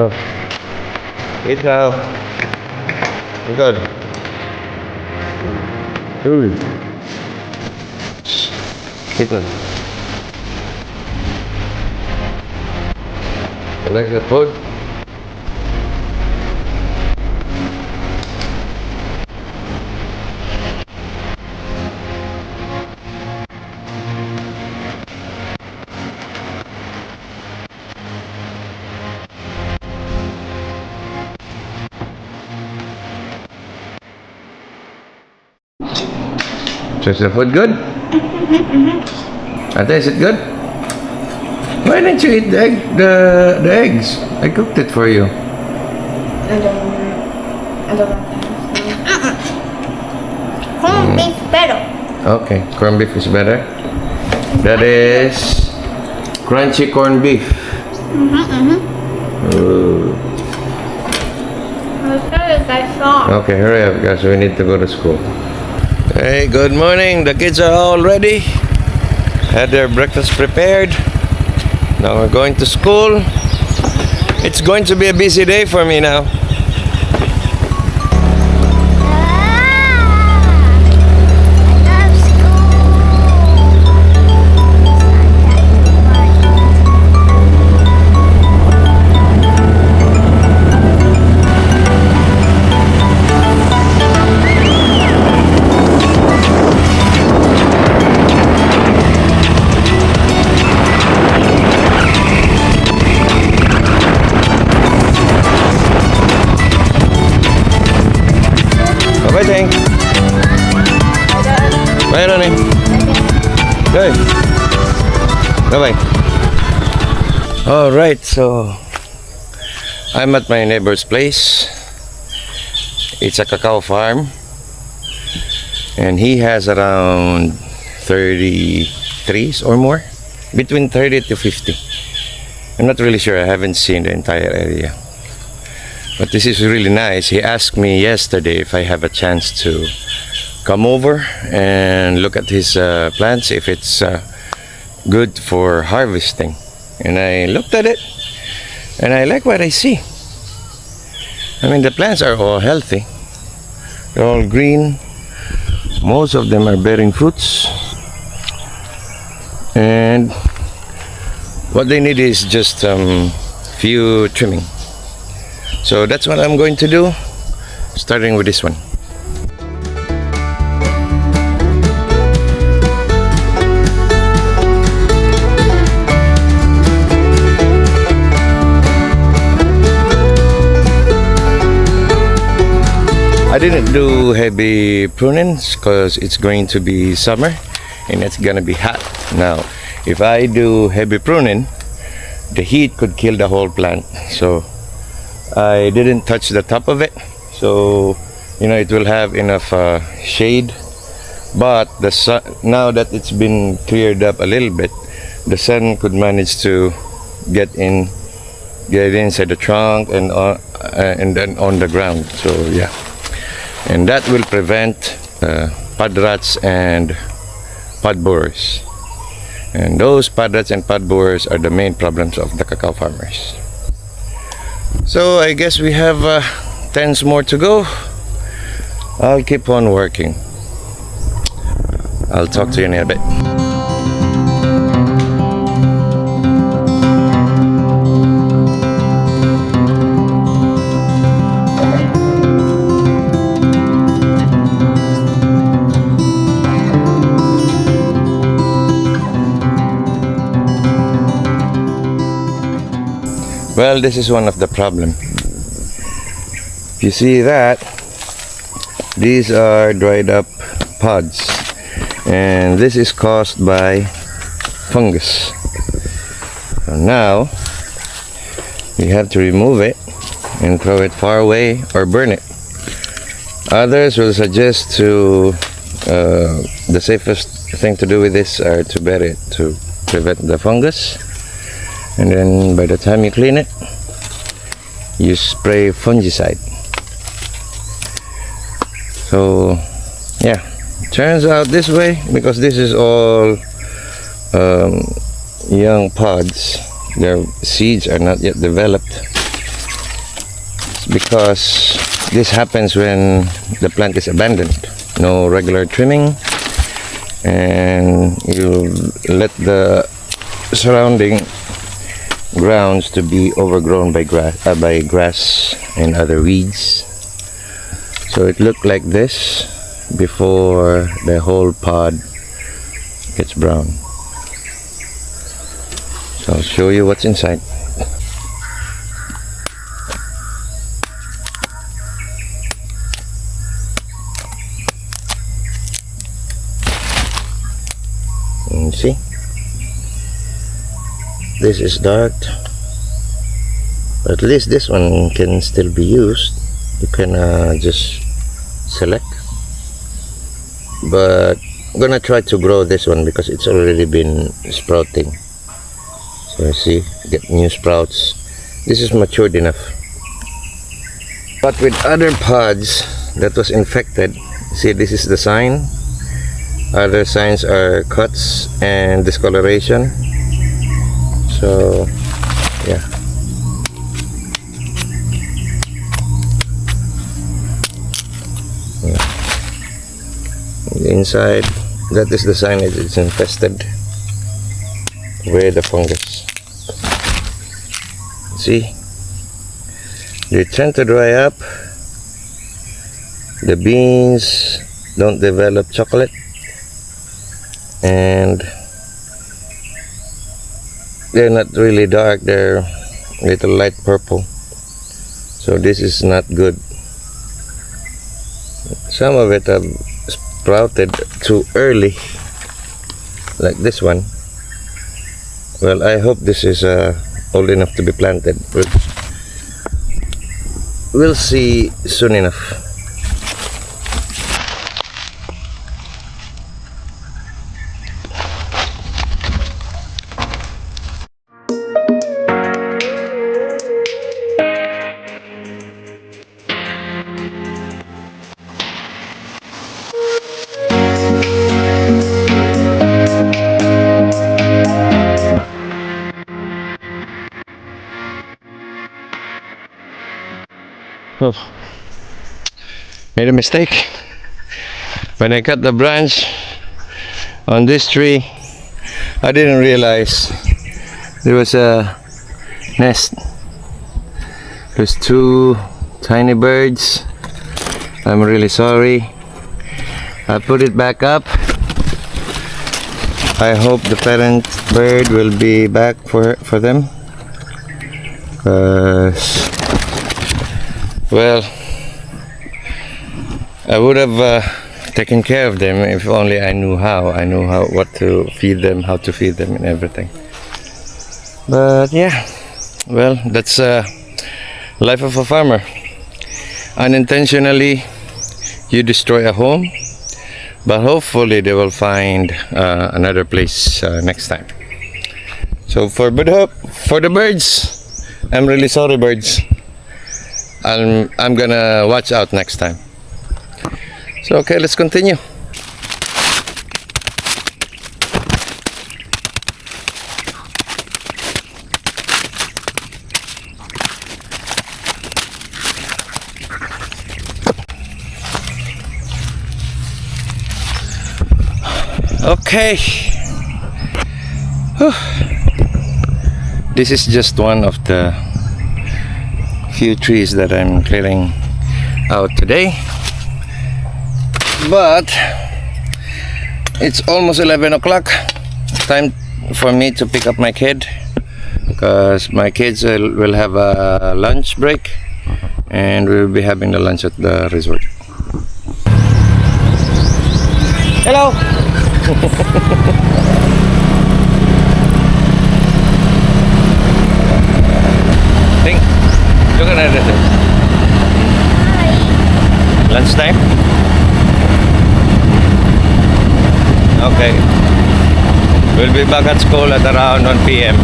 Oh. Eat now. Good. Good. Eat now. You like the food? So is the food good? Ate, is it good? Why didn't you eat the eggs? I cooked it for you. I don't know. Corned beef better. Okay, corned beef is better. That is crunchy corned beef. Ooh. I'll show you guys all. Okay, hurry up guys, we need to go to school. Hey, good morning. The kids are all ready. Had their breakfast prepared. Now we're going to school. It's going to be a busy day for me now. Bye, Teng. Bye, Ronnie. Hey. Bye-bye. Alright, so I'm at my neighbor's place. It's a cacao farm. And he has around 30 trees or more. Between 30 to 50. I'm not really sure. I haven't seen the entire area. But this is really nice. He asked me yesterday if I have a chance to come over and look at his plants, if it's good for harvesting. And I looked at it and I like what I see. I mean, the plants are all healthy. They're all green. Most of them are bearing fruits. And what they need is just few trimming. So that's what I'm going to do, starting with this one. I didn't do heavy prunings because it's going to be summer and it's gonna be hot. Now, if I do heavy pruning, the heat could kill the whole plant. So I didn't touch the top of it, so it will have enough shade. But the sun, now that it's been cleared up a little bit, the sun could manage to get inside the trunk and then on the ground. So yeah, and that will prevent pod rats and pod borers. And those pod rats and pod borers are the main problems of the cacao farmers. So I guess we have 10s more to go. I'll keep on working. I'll talk to you in a bit. Well, this is one of the problems. If you see that, these are dried up pods, and this is caused by fungus. So now we have to remove it and throw it far away or burn it. Others will suggest to the safest thing to do with this are to bury it to prevent the fungus. And then by the time you clean it, you spray fungicide. So yeah, turns out this way, because this is all young pods. Their seeds are not yet developed. because this happens when the plant is abandoned. No regular trimming, and you let the surrounding grounds to be overgrown by grass and other weeds. So it looked like this before the whole pod gets brown. So I'll show you what's inside. And see, this is dark. At least this one can still be used. You can just select, but I'm gonna try to grow this one because it's already been sprouting. So see, get new sprouts. This is matured enough. But with other pods that was infected, see, this is the sign. Other signs are cuts and discoloration. So yeah, the inside, that is the sign that it's infested with the fungus. See, they tend to dry up. The beans don't develop chocolate, and they're not really dark, they're a little light purple. So this is not good. Some of it have sprouted too early, like this one. Well, I hope this is old enough to be planted. We'll see soon enough. Oh, made a mistake. When I cut the branch on this tree, I didn't realize there was a nest. There's two tiny birds. I'm really sorry. I put it back up. I hope the parent bird will be back for them. Well, I would have taken care of them if only I knew how. I knew what to feed them, how to feed them, and everything. But yeah, well, that's life of a farmer. Unintentionally, you destroy a home, but hopefully they will find another place next time. So for the birds, I'm really sorry, birds. I'm gonna watch out next time. So okay, let's continue. Okay. Whew. This is just one of the few trees that I'm clearing out today, but it's almost 11 o'clock. Time for me to pick up my kid, because my kids will have a lunch break and we'll be having the lunch at the resort. Hello. Look at it. Lunchtime? Okay. We'll be back at school at around 1 p.m.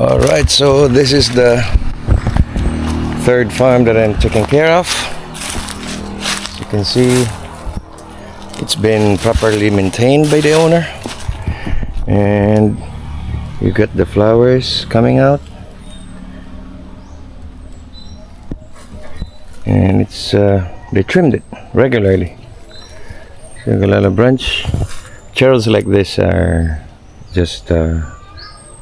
All right, so this is the third farm that I'm taking care of. As you can see, it's been properly maintained by the owner, and you got the flowers coming out, and it's they trimmed it regularly. So you got a lot of branch. Cherries like this are just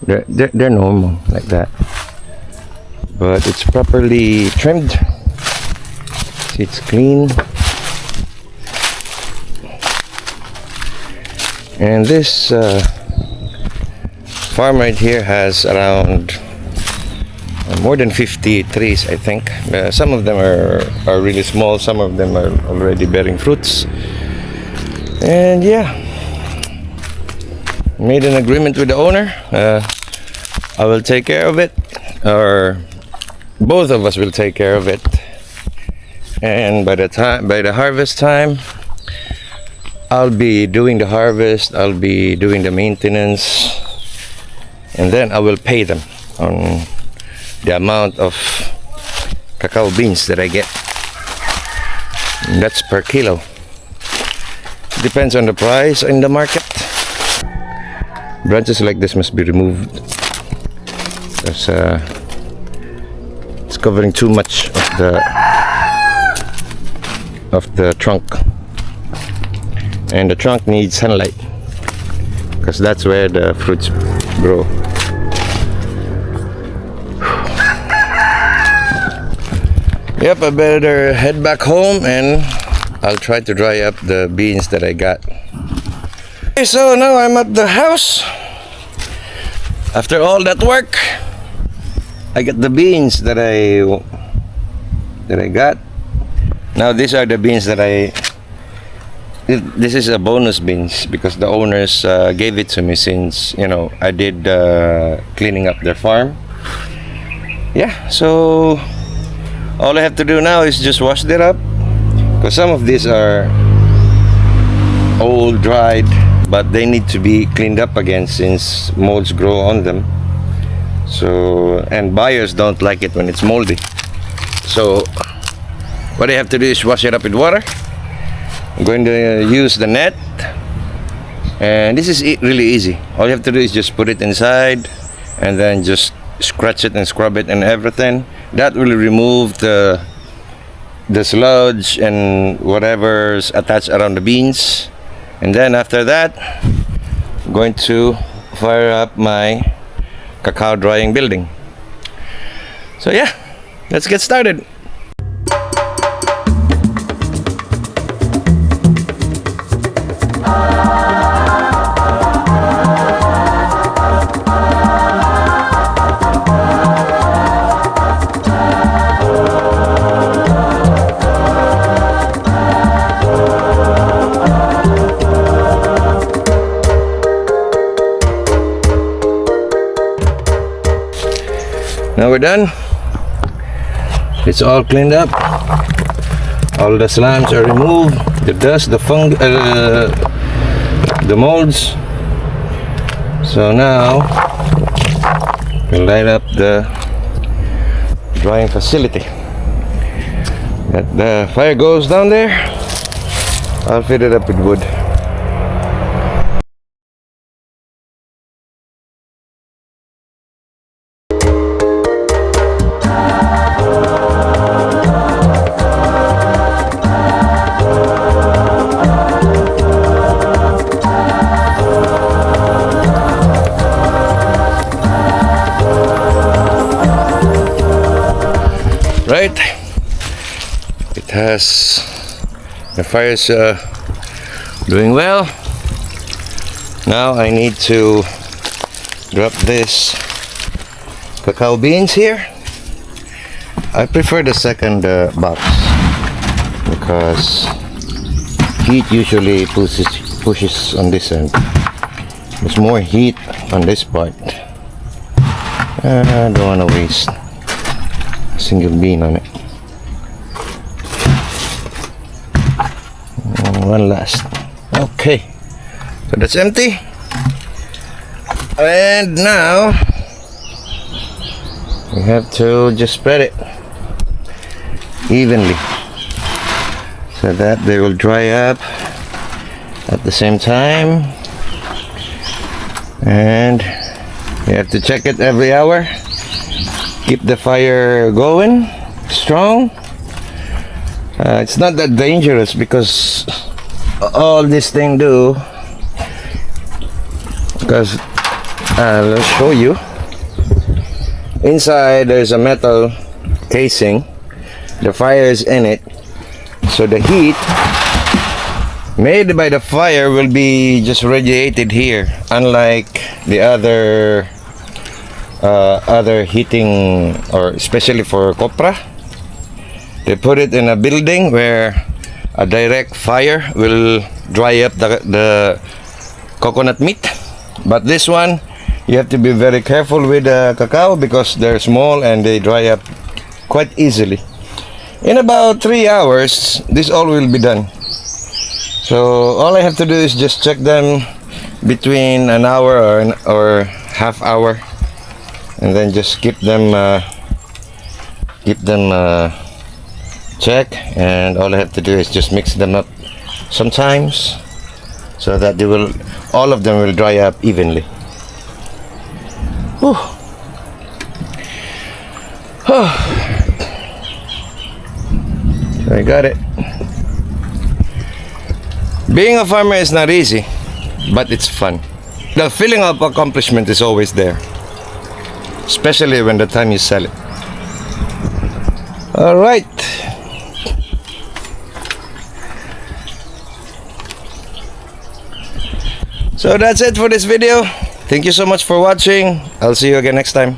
they're normal like that, but it's properly trimmed. See, it's clean. And this farm right here has around more than 50 trees, I think. Some of them are really small, some of them are already bearing fruits. And yeah, made an agreement with the owner. I will take care of it, or both of us will take care of it. And by the harvest time, I'll be doing the harvest, I'll be doing the maintenance, and then I will pay them on the amount of cacao beans that I get. And that's per kilo. Depends on the price in the market. Branches like this must be removed because it's covering too much of the trunk. And the trunk needs sunlight because that's where the fruits grow. Yep, I better head back home and I'll try to dry up the beans that I got. Okay, so now I'm at the house. After all that work, I got the beans that I got. Now these are the beans that this is a bonus beans because the owners gave it to me since, you know, I did cleaning up their farm. Yeah, so all I have to do now is just wash it up because some of these are old, dried, but they need to be cleaned up again since molds grow on them. So, and buyers don't like it when it's moldy. So what I have to do is wash it up with water. I'm going to use the net, and this is really easy. All you have to do is just put it inside and then just scratch it and scrub it and everything. That will remove the sludge and whatever's attached around the beans. And then after that, I'm going to fire up my cacao drying building. So yeah, let's get started. Now we're done. It's all cleaned up. All the slimes are removed. The dust, the fungus, the molds. So now we'll light up the drying facility. That the fire goes down there. I'll fill it up with wood. Right, it has, the fire's doing well. Now I need to drop this cacao beans here. I prefer the second box because heat usually pushes on this end. There's more heat on this part. I don't want to waste single bean on it. One last. Okay, so that's empty. And now You have to just spread it evenly so that they will dry up at the same time, and you have to check it every hour. Keep the fire going strong. It's not that dangerous because all this thing do, because let's show you. Inside there's a metal casing. The fire is in it, so the heat made by the fire will be just radiated here, unlike the other heating, or especially for copra. They put it in a building where a direct fire will dry up the coconut meat. But this one, you have to be very careful with the cacao because they're small and they dry up quite easily. In about 3 hours, this all will be done. So all I have to do is just check them between an hour or half hour, and then just keep them check. And all I have to do is just mix them up sometimes, so that all of them will dry up evenly. Whew. I got it. Being a farmer is not easy, but it's fun. The feeling of accomplishment is always there, especially when the time you sell it. All right. So that's it for this video. Thank you so much for watching. I'll see you again next time.